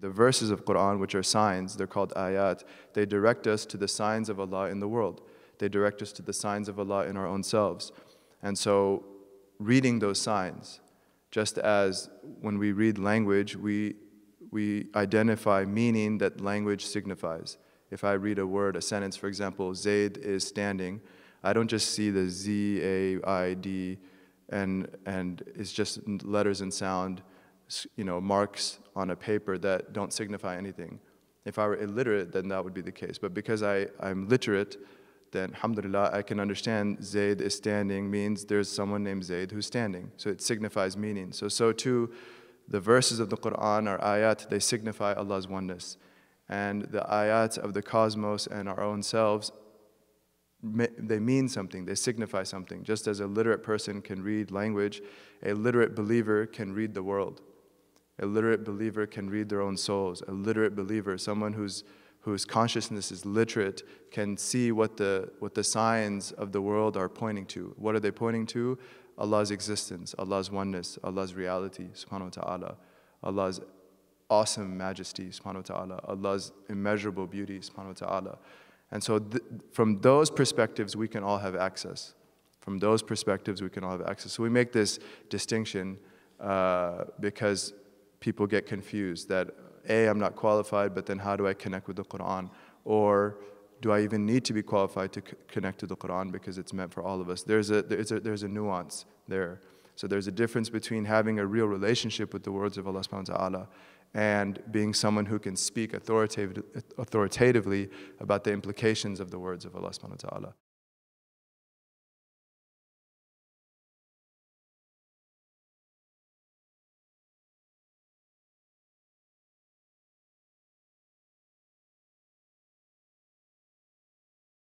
The verses of Quran, which are signs, they're called ayat, they direct us to the signs of Allah in the world. They direct us to the signs of Allah in our own selves. And so, reading those signs, just as when we read language, we identify meaning that language signifies. If I read a word, a sentence, for example, Zayd is standing, I don't just see the Z, A, I, D, and it's just letters and sound, marks on a paper that don't signify anything. If I were illiterate, then that would be the case. But because I'm literate, then alhamdulillah, I can understand Zayd is standing means there's someone named Zayd who's standing. So it signifies meaning. So too, the verses of the Quran are ayat, they signify Allah's oneness. And the ayat of the cosmos and our own selves, they mean something, they signify something. Just as a literate person can read language, a literate believer can read the world. A literate believer can read their own souls. A literate believer, someone whose consciousness is literate, can see what the signs of the world are pointing to. What are they pointing to? Allah's existence, Allah's oneness, Allah's reality, subhanahu wa ta'ala, Allah's awesome majesty, subhanahu wa ta'ala, Allah's immeasurable beauty, subhanahu wa ta'ala. And so from those perspectives, we can all have access. From those perspectives, we can all have access. So we make this distinction because people get confused that, A, I'm not qualified, but then how do I connect with the Quran? Or do I even need to be qualified to connect to the Quran because it's meant for all of us? There's a nuance there. So there's a difference between having a real relationship with the words of Allah subhanahu wa ta'ala and being someone who can speak authoritatively about the implications of the words of Allah subhanahu wa ta'ala.